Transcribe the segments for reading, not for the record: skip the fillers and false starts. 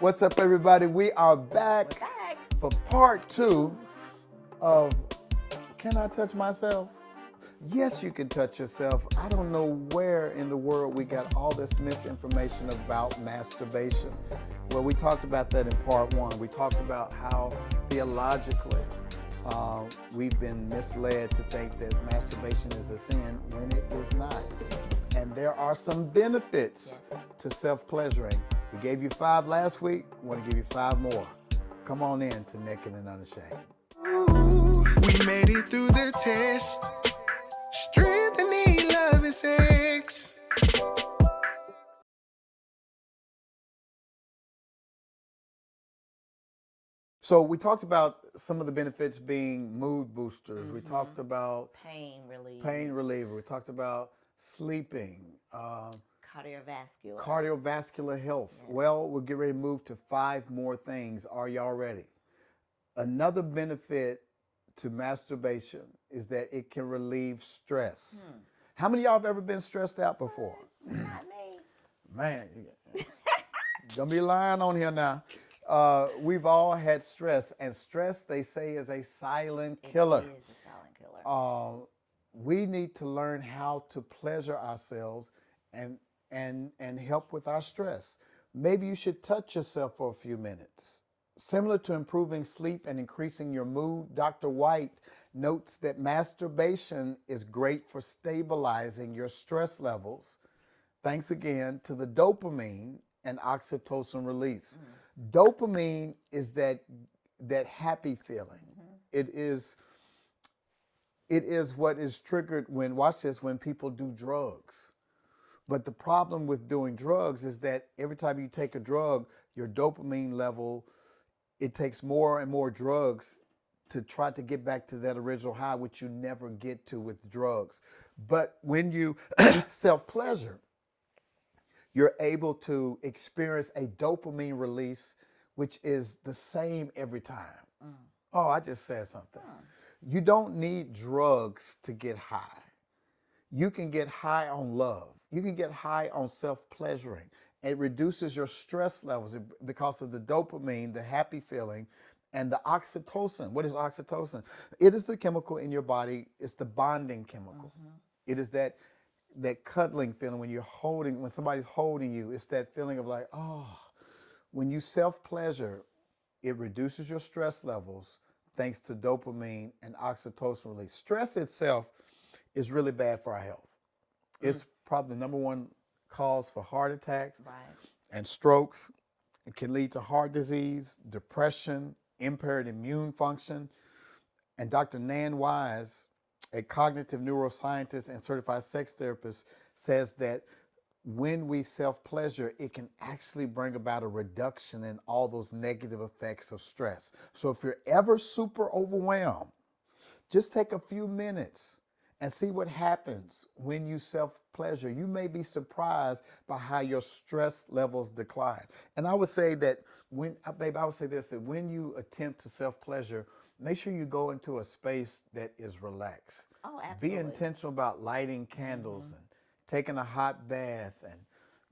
What's up, everybody? We are back for part 2 of Can I Touch Myself? Yes, you can touch yourself. I don't know where in the world we got all this misinformation about masturbation. Well, we talked about that in part 1. We talked about how theologically we've been misled to think that masturbation is a sin when it is not. And there are some benefits to self-pleasuring. We gave you 5 last week. We want to give you 5 more. Come on in to Naked and Unashamed. Ooh, we made it through the test. Strength and need, love and sex. So we talked about some of the benefits being mood boosters. We talked about pain reliever. We talked about sleeping, cardiovascular. cardiovascular health. Yes. Well, we'll get ready to move to 5 more things. Are y'all ready? Another benefit to masturbation is that it can relieve stress. How many of y'all have ever been stressed out before? Not me. Man, gonna be lying on here now. We've all had stress, and stress, they say, is a silent killer. It is a silent killer. We need to learn how to pleasure ourselves and help with our stress. Maybe you should touch yourself for a few minutes. Similar to improving sleep and increasing your mood, Dr. White notes that masturbation is great for stabilizing your stress levels, thanks again to the dopamine and oxytocin release. Dopamine is that happy feeling. It is what is triggered when, watch this, when people do drugs. But the problem with doing drugs is that every time you take a drug, your dopamine level, it takes more and more drugs to try to get back to that original high, which you never get to with drugs. But when you self-pleasure, you're able to experience a dopamine release, which is the same every time. Oh, I just said something. You don't need drugs to get high. You can get high on love. You can get high on self-pleasuring. It reduces your stress levels because of the dopamine, the happy feeling, and the oxytocin. What is oxytocin? It is the chemical in your body. It's the bonding chemical. It is that cuddling feeling when somebody's holding you. It's that feeling of like, oh, when you self-pleasure, it reduces your stress levels thanks to dopamine and oxytocin release. Stress itself is really bad for our health. It's probably the number one cause for heart attacks and strokes. It can lead to heart disease, depression, impaired immune function. And Dr. Nan Wise, a cognitive neuroscientist and certified sex therapist, says that when we self-pleasure, it can actually bring about a reduction in all those negative effects of stress. So if you're ever super overwhelmed, just take a few minutes and see what happens when you self-pleasure. You may be surprised by how your stress levels decline. And I would say that that when you attempt to self-pleasure, make sure you go into a space that is relaxed. Oh, absolutely. Be intentional about lighting candles and taking a hot bath and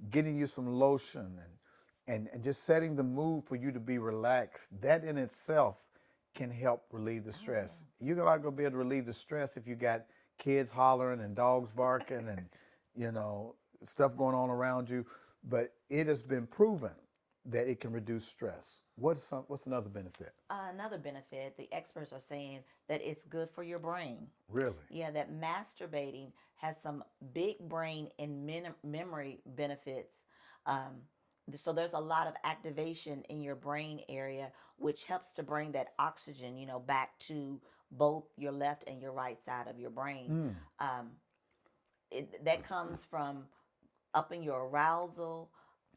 getting you some lotion and just setting the mood for you to be relaxed. That in itself can help relieve the stress. You're not going to be able to relieve the stress if you got kids hollering and dogs barking and stuff going on around you. But it has been proven that it can reduce stress. What's another benefit? Another benefit, the experts are saying that it's good for your brain. Really? Yeah, that masturbating has some big brain and memory benefits. So there's a lot of activation in your brain area, which helps to bring that oxygen, back to both your left and your right side of your brain. That comes from upping your arousal,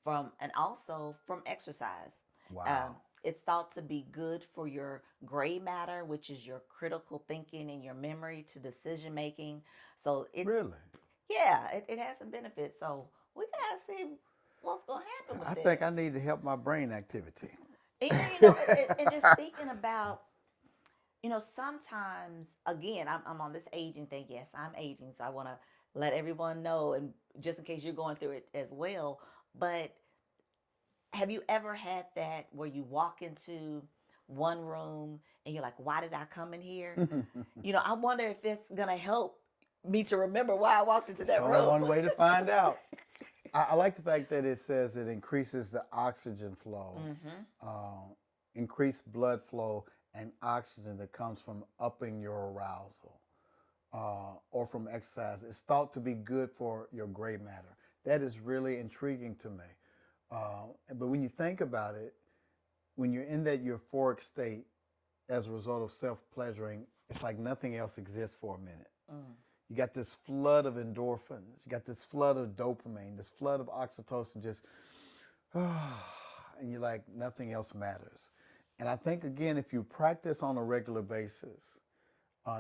and also from exercise. Wow. It's thought to be good for your gray matter, which is your critical thinking and your memory to decision making. So it's Really? Yeah, it has some benefits. So we gotta see what's gonna happen with I this. think I need to help my brain activity. And, and just thinking about, sometimes again, I'm on this aging thing. Yes, I'm aging, so I want to let everyone know, and just in case you're going through it as well. But Have you ever had that where you walk into one room and you're like, why did I come in here? I wonder if it's going to help me to remember why I walked into It's that only room. one way to find out. I like the fact that it says it increases the oxygen flow, increased blood flow, and oxygen that comes from upping your arousal or from exercise. It's thought to be good for your gray matter. That is really intriguing to me. But when you think about it, when you're in that euphoric state as a result of self-pleasuring, it's like nothing else exists for a minute. You got this flood of endorphins, you got this flood of dopamine, this flood of oxytocin, just, and you're like, nothing else matters. And I think, again, if you practice on a regular basis,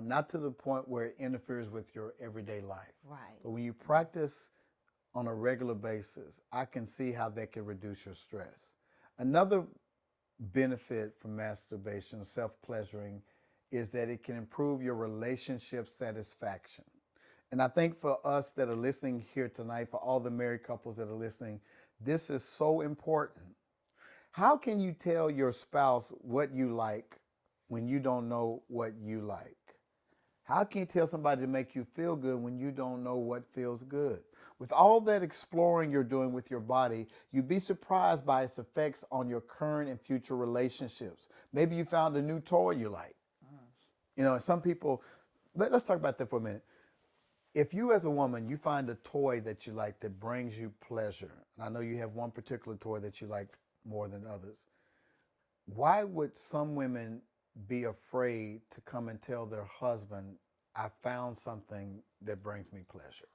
not to the point where it interferes with your everyday life, Right. but when you practice on a regular basis, I can see how that can reduce your stress. Another benefit from masturbation, self-pleasuring, is that it can improve your relationship satisfaction. And I think for us that are listening here tonight, for all the married couples that are listening, this is so important. How can you tell your spouse what you like when you don't know what you like? How can you tell somebody to make you feel good when you don't know what feels good? With all that exploring you're doing with your body, you'd be surprised by its effects on your current and future relationships. Maybe you found a new toy you like. Some people, let's talk about that for a minute. If you as a woman, you find a toy that you like that brings you pleasure, and I know you have one particular toy that you like more than others, why would some women be afraid to come and tell their husband, I found something that brings me pleasure?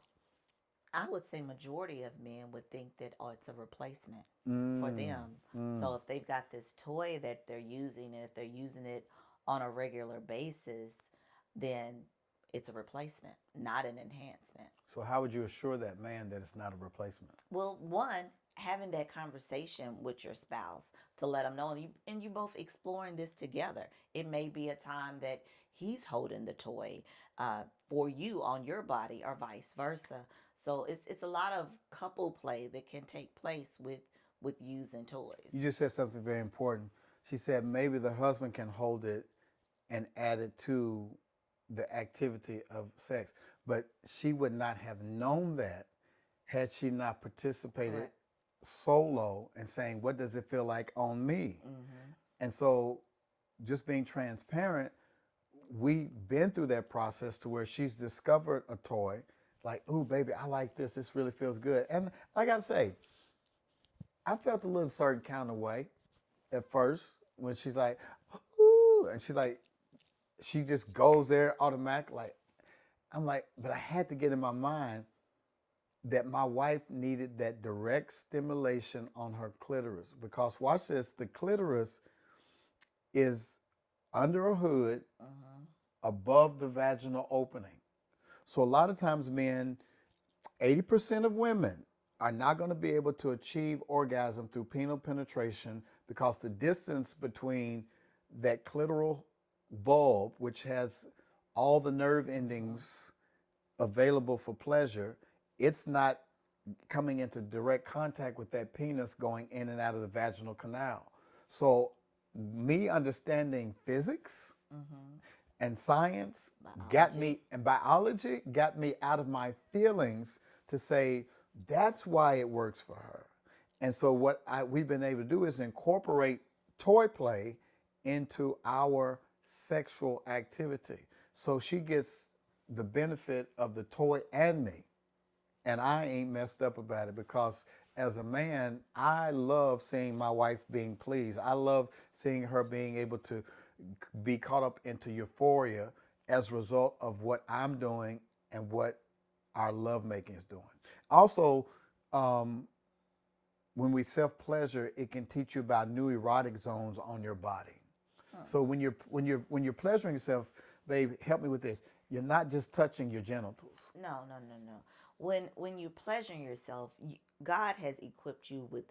I would say majority of men would think that, oh, it's a replacement for them. So if they've got this toy that they're using, and if they're using it on a regular basis, then it's a replacement, not an enhancement. So how would you assure that man that it's not a replacement? Well, one, having that conversation with your spouse to let them know, and you both exploring this together. It may be a time that he's holding the toy for you on your body, or vice versa. So it's a lot of couple play that can take place with using toys. You just said something very important. She said maybe the husband can hold it and add it to the activity of sex. But she would not have known that had she not participated Correct. solo and saying, what does it feel like on me? And so just being transparent, we've been through that process to where she's discovered a toy, like, ooh, baby, I like this. This really feels good. And I got to say, I felt a little certain kind of way at first when she's like, ooh, and she's like, she just goes there automatic. Like, I'm like, but I had to get in my mind that my wife needed that direct stimulation on her clitoris, because watch this, the clitoris is under a hood above the vaginal opening. So a lot of times men, 80% of women are not going to be able to achieve orgasm through penile penetration because the distance between that clitoral bulb, which has all the nerve endings available for pleasure, it's not coming into direct contact with that penis going in and out of the vaginal canal. So me understanding physics and science biology got me out of my feelings to say that's why it works for her. And so what we've been able to do is incorporate toy play into our sexual activity. So she gets the benefit of the toy and me. And I ain't messed up about it, because as a man, I love seeing my wife being pleased. I love seeing her being able to be caught up into euphoria as a result of what I'm doing and what our lovemaking is doing. Also, when we self-pleasure, it can teach you about new erotic zones on your body. So when you're pleasuring yourself, babe, help me with this. You're not just touching your genitals. No. When you pleasuring yourself, God has equipped you with,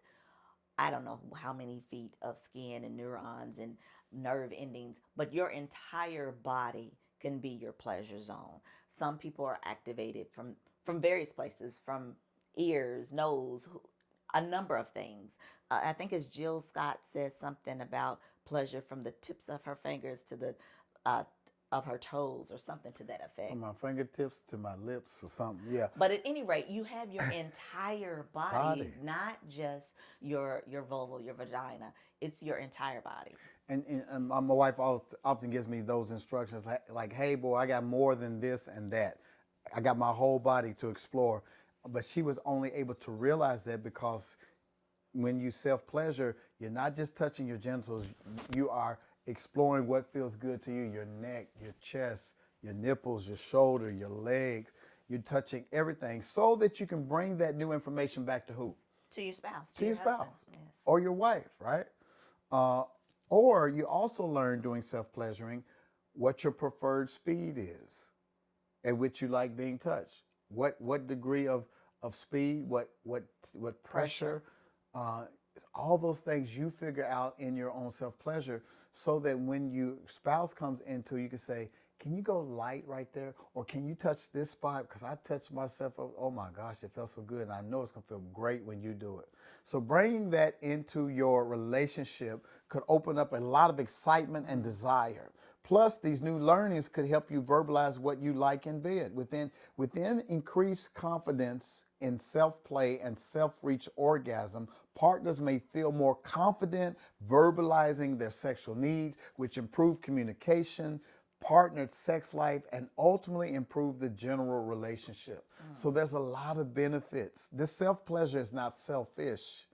I don't know how many feet of skin and neurons and nerve endings, but your entire body can be your pleasure zone. Some people are activated from various places, from ears, nose, a number of things. I think as Jill Scott says something about pleasure from the tips of her fingers to the uh, of her toes or something to that effect. From my fingertips to my lips or something. Yeah. But at any rate, you have your entire body, Body. not just your vulva, your vagina. It's your entire body. And my wife often gives me those instructions like, hey, boy, I got more than this and that. I got my whole body to explore. But she was only able to realize that because when you self-pleasure, you're not just touching your genitals, you are exploring what feels good to you, your neck, your chest, your nipples, your shoulder, your legs. You're touching everything so that you can bring that new information back to who? To your spouse, To your husband. spouse Yes. or your wife, right? Uh, or you also learn doing self-pleasuring what your preferred speed is at which you like being touched. What degree of speed, what pressure, uh, all those things you figure out in your own self-pleasure so that when your spouse comes into, you can say, can you go light right there? Or can you touch this spot? Because I touched myself. Oh my gosh, it felt so good. And I know it's going to feel great when you do it. So bringing that into your relationship could open up a lot of excitement and desire. Plus, these new learnings could help you verbalize what you like in bed. Within increased confidence in self-play and self-reach orgasm, partners may feel more confident verbalizing their sexual needs, which improve communication, partnered sex life, and ultimately improve the general relationship. So there's a lot of benefits. This self-pleasure is not selfish,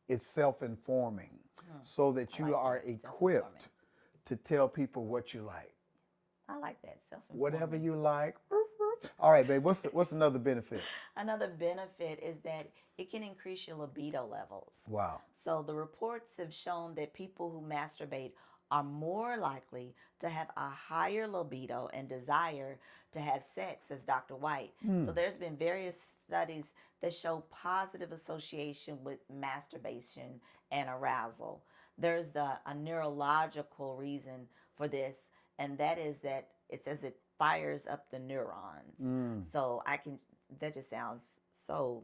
it's self-informing, so that you are equipped to tell people what you like. I like that self-informing. Whatever you like. All right, babe, what's another benefit? Another benefit is that it can increase your libido levels. Wow. So the reports have shown that people who masturbate are more likely to have a higher libido and desire to have sex, as Dr. White. So there's been various studies that show positive association with masturbation and arousal. There's a neurological reason for this, and that is that it says it fires up the neurons. So that just sounds so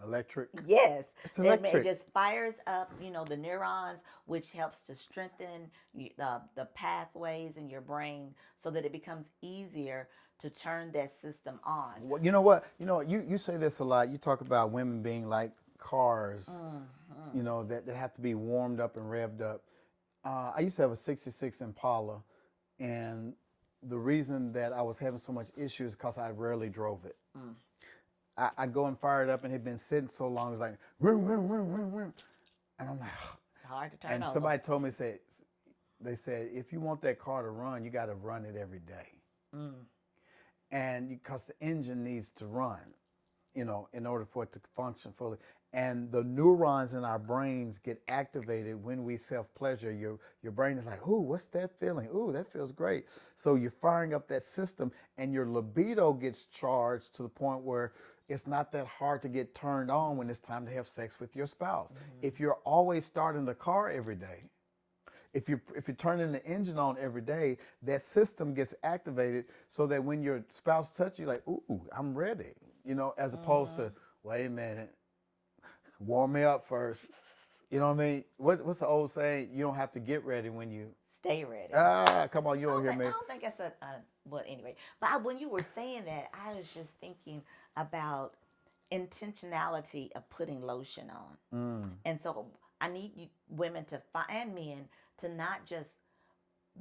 Electric. yes, It's it electric. just fires up, the neurons, which helps to strengthen the pathways in your brain so that it becomes easier to turn that system on. Well, you know what? You say this a lot. You talk about women being like cars, that have to be warmed up and revved up. I used to have a 66 Impala, and the reason that I was having so much issues is because I rarely drove it. I'd go and fire it up, and it had been sitting so long, it was like, vroom, vroom, vroom, vroom, vroom. And I'm like, It's hard to turn and over. somebody told me, they said, if you want that car to run, you got to run it every day. And because the engine needs to run, in order for it to function fully. And the neurons in our brains get activated when we self-pleasure. Your brain is like, ooh, what's that feeling? Ooh, that feels great. So you're firing up that system, and your libido gets charged to the point where it's not that hard to get turned on when it's time to have sex with your spouse. If you're always starting the car every day, if you're turning the engine on every day, that system gets activated so that when your spouse touches you, like, ooh, I'm ready, as opposed to, wait a minute, warm me up first. You know what I mean? What's the old saying? You don't have to get ready when you Stay ready. come on, you don't hear I me. don't think that's but anyway. But when you were saying that, I was just thinking about intentionality of putting lotion on. And so I need you women and men to not just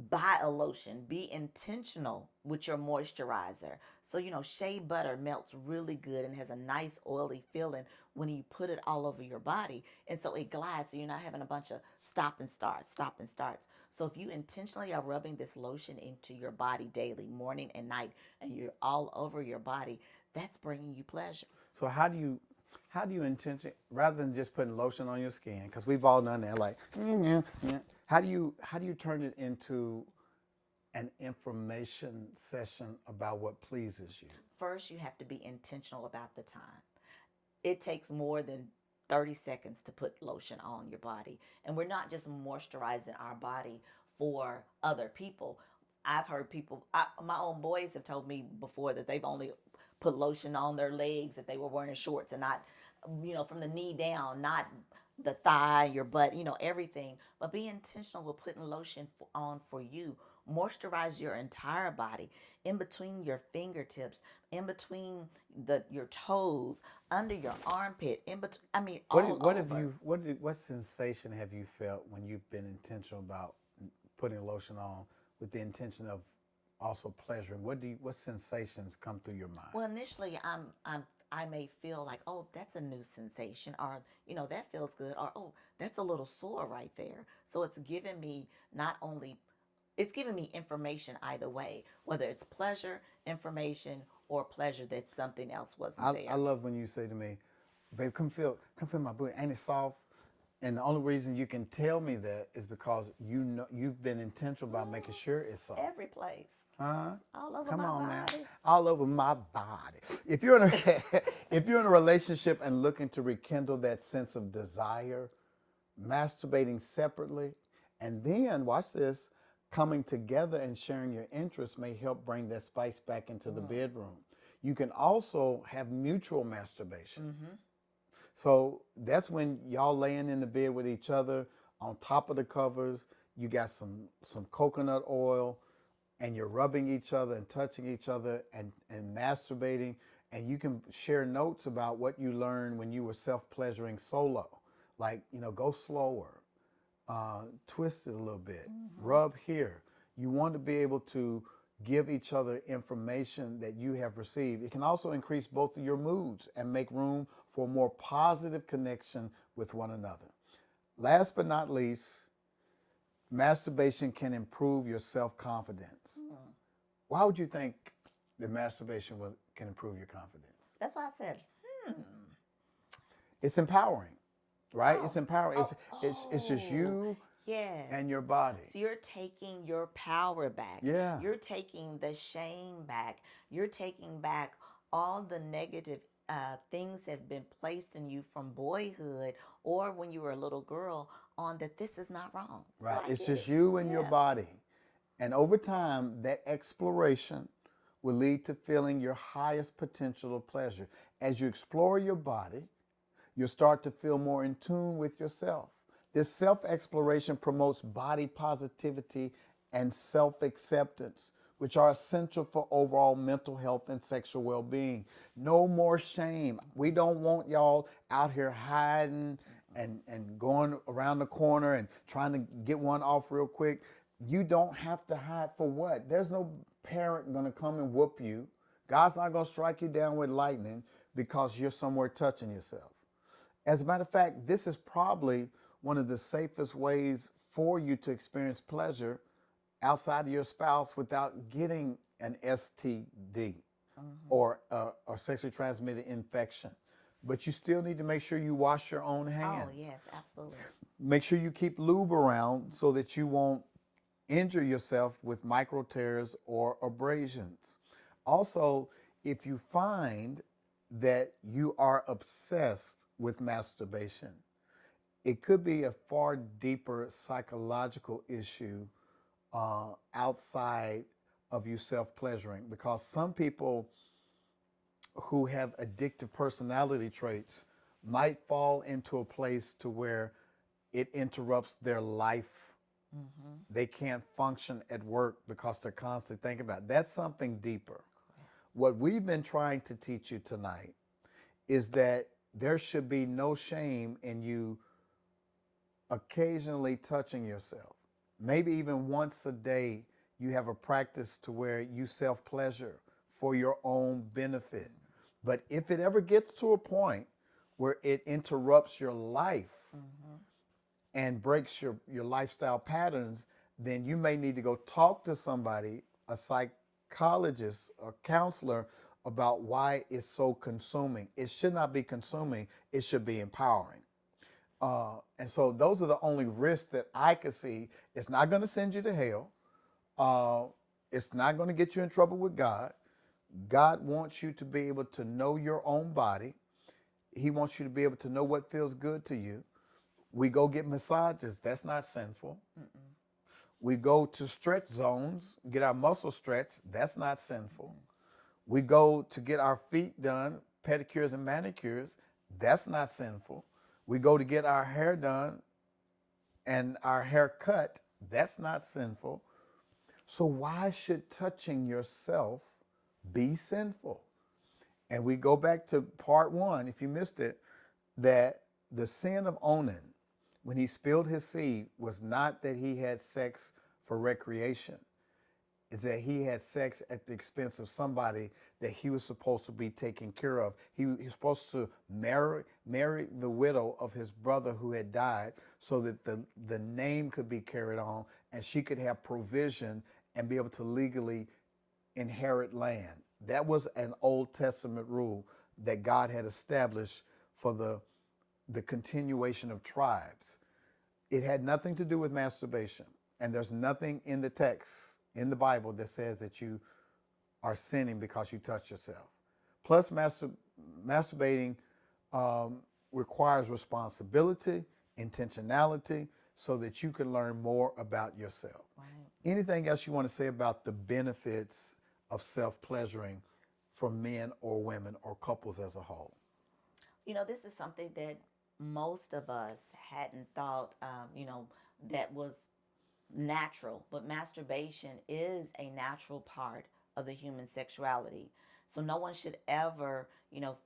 buy a lotion, be intentional with your moisturizer. So, shea butter melts really good and has a nice oily feeling when you put it all over your body. And so it glides, so you're not having a bunch of stop and starts. So if you intentionally are rubbing this lotion into your body daily, morning and night, and you're all over your body, that's bringing you pleasure. So how do you intention rather than just putting lotion on your skin? Because we've all done that. Like, how do you turn it into an information session about what pleases you? First, you have to be intentional about the time. It takes more than 30 seconds to put lotion on your body. And we're not just moisturizing our body for other people. I've heard my own boys have told me before that they've only put lotion on their legs if they were wearing shorts and not from the knee down, not the thigh, your butt, everything. But be intentional with putting lotion on for you. Moisturize your entire body, in between your fingertips, in between your toes, under your armpit, in between. I mean, all over. What sensation have you felt when you've been intentional about putting lotion on with the intention of also pleasuring? What sensations come through your mind? Well, initially, I may feel like, oh, that's a new sensation, or that feels good, or oh, that's a little sore right there. So it's giving me not only it's giving me information either way, whether it's pleasure, information, or pleasure that something else wasn't there. I love when you say to me, "Babe, come feel my booty. Ain't it soft?" And the only reason you can tell me that is because you've been intentional about making sure it's soft. Every place. Huh? All over Come my on body. now. All over my body. If you're in a if you're in a relationship and looking to rekindle that sense of desire, masturbating separately, and then watch this, coming together and sharing your interests may help bring that spice back into the bedroom. You can also have mutual masturbation. So that's when y'all laying in the bed with each other on top of the covers. You got some coconut oil, and you're rubbing each other and touching each other and masturbating. And you can share notes about what you learned when you were self-pleasuring solo. Like, go slower, twist it a little bit, rub here. You want to be able to give each other information that you have received. It can also increase both of your moods and make room for a more positive connection with one another. Last but not least, masturbation can improve your self-confidence. Why would you think that masturbation can improve your confidence? That's why I said, It's empowering, right? Oh. It's empowering. It's just you yes. and your body. So you're taking your power back. Yeah. You're taking the shame back. You're taking back all the negative things that have been placed in you from boyhood or when you were a little girl on that this is not wrong. Right. So It's just you and your body. And over time, that exploration will lead to feeling your highest potential of pleasure. As you explore your body, you'll start to feel more in tune with yourself. This self-exploration promotes body positivity and self-acceptance, which are essential for overall mental health and sexual well-being. No more shame. We don't want y'all out here hiding and going around the corner and trying to get one off real quick. You don't have to hide for what? There's no parent going to come and whoop you. God's not going to strike you down with lightning because you're somewhere touching yourself. As a matter of fact, this is probably one of the safest ways for you to experience pleasure outside of your spouse without getting an STD or sexually transmitted infection. But you still need to make sure you wash your own hands. Oh, yes, absolutely. Make sure you keep lube around so that you won't injure yourself with micro tears or abrasions. Also, if you find that you are obsessed with masturbation, it could be a far deeper psychological issue outside of you self-pleasuring, because some people who have addictive personality traits might fall into a place to where it interrupts their life. They can't function at work because they're constantly thinking about it. That's something deeper. What we've been trying to teach you tonight is that there should be no shame in you occasionally touching yourself. Maybe even once a day, you have a practice to where you self-pleasure for your own benefit. But if it ever gets to a point where it interrupts your life and breaks your lifestyle patterns, then you may need to go talk to somebody, a psychologist or counselor, about why it's so consuming. It should not be consuming. It should be empowering. And so those are the only risks that I could see. It's not going to send you to hell. It's not going to get you in trouble with God. God wants you to be able to know your own body. He wants you to be able to know what feels good to you. We go get massages. That's not sinful. We go to stretch zones, get our muscles stretched. That's not sinful. We go to get our feet done, pedicures and manicures. That's not sinful. We go to get our hair done and our hair cut. That's not sinful. So why should touching yourself be sinful? And we go back to part one, if you missed it, that the sin of Onan, when he spilled his seed, was not that he had sex for recreation. It's that he had sex at the expense of somebody that he was supposed to be taking care of. He was supposed to marry the widow of his brother who had died so that the name could be carried on and she could have provision and be able to legally inherit land. That was an Old Testament rule that God had established for the continuation of tribes. It had nothing to do with masturbation. And there's nothing in the text, in the Bible, that says that you are sinning because you touch yourself. Plus, masturbating requires responsibility, intentionality, so that you can learn more about yourself. Right. Anything else you want to say about the benefits of self-pleasuring for men or women or couples as a whole? This is something that most of us hadn't thought, that was natural, but masturbation is a natural part of the human sexuality. So no one should ever,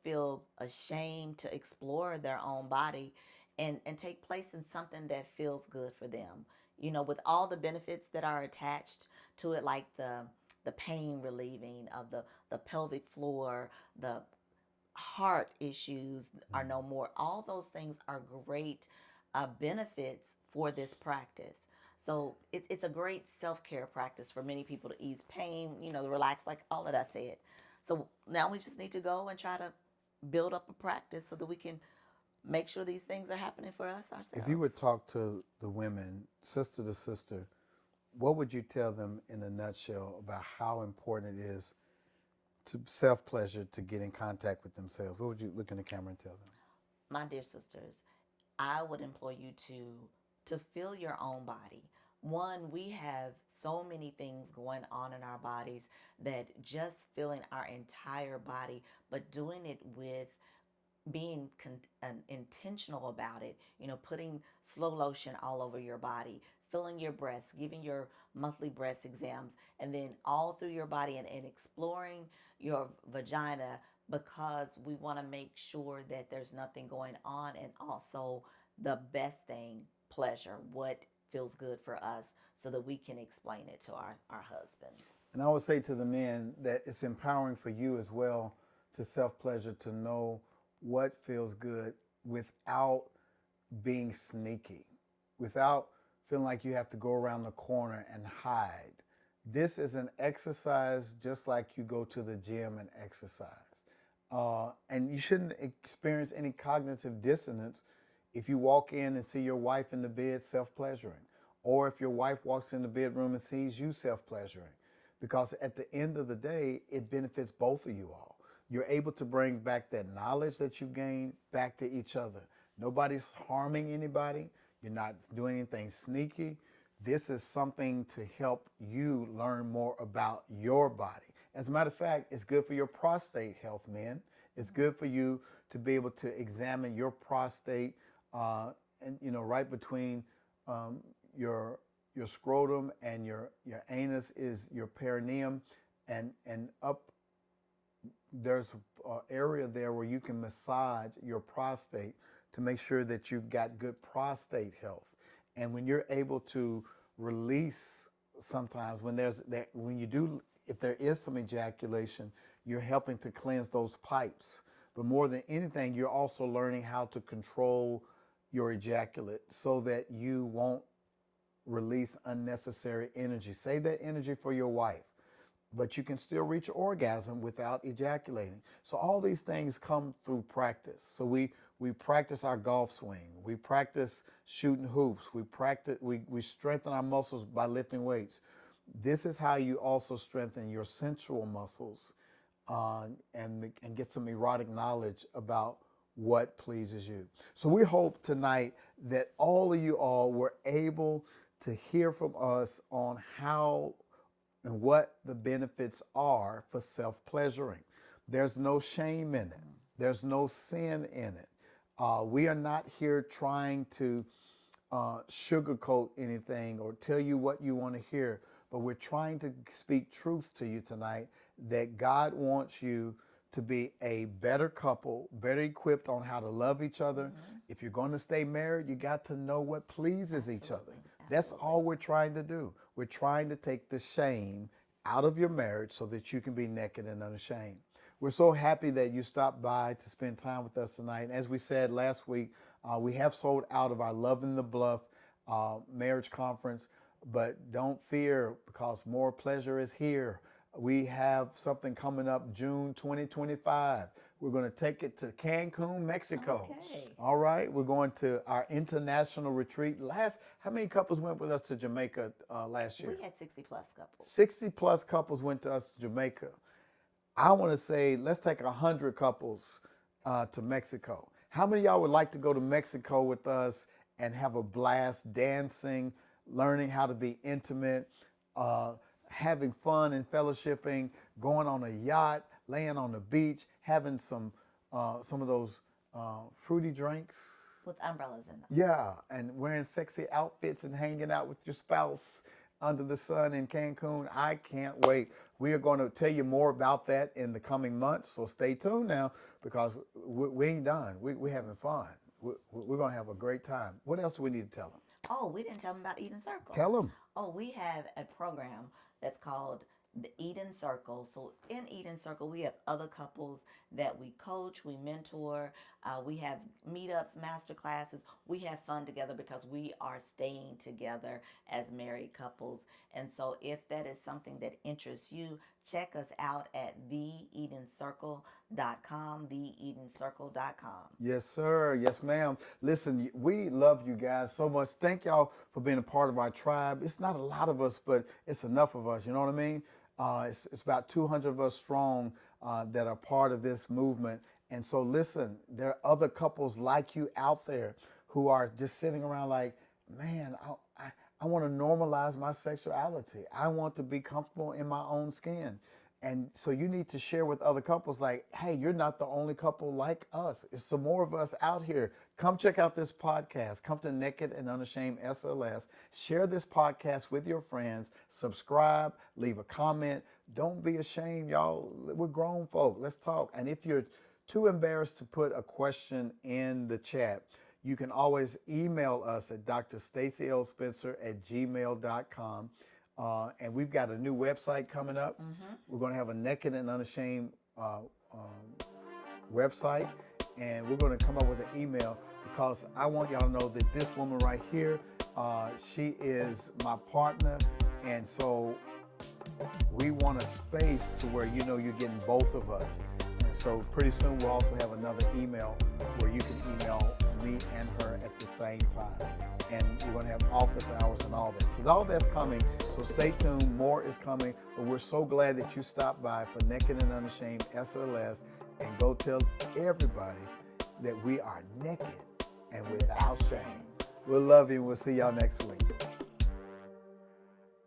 feel ashamed to explore their own body and take place in something that feels good for them. With all the benefits that are attached to it, like the pain relieving of the pelvic floor, the heart issues are no more. All those things are great benefits for this practice. So it's a great self-care practice for many people to ease pain, relax, like all that I said. So now we just need to go and try to build up a practice so that we can make sure these things are happening for us ourselves. If you would talk to the women, sister to sister, what would you tell them in a nutshell about how important it is to self-pleasure, to get in contact with themselves? What would you look in the camera and tell them? My dear sisters, I would implore you to feel your own body. One, we have so many things going on in our bodies that just feeling our entire body, but doing it with being intentional about it, putting slow lotion all over your body, feeling your breasts, giving your monthly breast exams, and then all through your body and exploring your vagina, because we want to make sure that there's nothing going on, and also the best thing, pleasure, what feels good for us, so that we can explain it to our husbands. And I would say to the men that it's empowering for you as well to self-pleasure, to know what feels good without being sneaky, without feeling like you have to go around the corner and hide. This is an exercise just like you go to the gym and exercise. And you shouldn't experience any cognitive dissonance if you walk in and see your wife in the bed self-pleasuring, or if your wife walks in the bedroom and sees you self-pleasuring, because at the end of the day, it benefits both of you all. You're able to bring back that knowledge that you've gained back to each other. Nobody's harming anybody. You're not doing anything sneaky. This is something to help you learn more about your body. As a matter of fact, it's good for your prostate health, men. It's good for you to be able to examine your prostate, and right between your scrotum and your anus is your perineum, and up there's an area there where you can massage your prostate to make sure that you've got good prostate health. And when you're able to release, sometimes if there is some ejaculation, you're helping to cleanse those pipes. But more than anything, you're also learning how to control your ejaculate so that you won't release unnecessary energy. Save that energy for your wife, but you can still reach orgasm without ejaculating. So all these things come through practice. So we practice our golf swing. We practice shooting hoops. We strengthen our muscles by lifting weights. This is how you also strengthen your sensual muscles, and get some erotic knowledge about what pleases you. So we hope tonight that all of you all were able to hear from us on how and what the benefits are for self-pleasuring. There's no shame in it. There's no sin in it. We are not here trying to sugarcoat anything or tell you what you want to hear, but we're trying to speak truth to you tonight that God wants you to be a better couple, better equipped on how to love each other. If you're going to stay married, you got to know what pleases each other. That's all we're trying to do. We're trying to take the shame out of your marriage so that you can be naked and unashamed. We're so happy that you stopped by to spend time with us tonight. And as we said last week, we have sold out of our Love in the Bluff marriage conference, but don't fear because more pleasure is here. We have something coming up June 2025. We're going to take it to Cancun, Mexico. Okay. All right. We're going to our international retreat. How many couples went with us to Jamaica last year? We had 60 plus couples. 60 plus couples went to us to Jamaica. I want to say, let's take 100 couples to Mexico. How many of y'all would like to go to Mexico with us and have a blast dancing, learning how to be intimate, having fun and fellowshipping, going on a yacht, laying on the beach, having some of those fruity drinks? With umbrellas in them. Yeah, and wearing sexy outfits and hanging out with your spouse under the sun in Cancun. I can't wait. We are going to tell you more about that in the coming months, so stay tuned now because we ain't done. We're having fun. We're going to have a great time. What else do we need to tell them? Oh, we didn't tell them about Eden Circle. Tell them. Oh, we have a program that's called the Eden Circle. So in Eden Circle, we have other couples that we coach, we mentor, we have meetups, master classes. We have fun together because we are staying together as married couples. And so if that is something that interests you, check us out at theedencircle.com, theedencircle.com. Yes, sir. Yes, ma'am. Listen, we love you guys so much. Thank y'all for being a part of our tribe. It's not a lot of us, but it's enough of us. You know what I mean? It's about 200 of us strong that are part of this movement. And so listen, there are other couples like you out there who are just sitting around like, man, I want to normalize my sexuality. I want to be comfortable in my own skin. And so you need to share with other couples like, hey, you're not the only couple like us. There's some more of us out here. Come check out this podcast. Come to Naked and Unashamed SLS. Share this podcast with your friends. Subscribe. Leave a comment. Don't be ashamed, y'all. We're grown folk. Let's talk. And if you're too embarrassed to put a question in the chat, you can always email us at drstacyLspencer@gmail.com. And we've got a new website coming up. We're going to have a Naked and Unashamed website. And we're going to come up with an email because I want y'all to know that this woman right here, she is my partner. And so we want a space to where you know you're getting both of us. And so pretty soon we'll also have another email where you can email me and her at the same time. And we're going to have office hours and all that. So all that's coming. So stay tuned. More is coming. But we're so glad that you stopped by for Naked and Unashamed SLS. And go tell everybody that we are naked and without shame. We'll love you and we'll see y'all next week.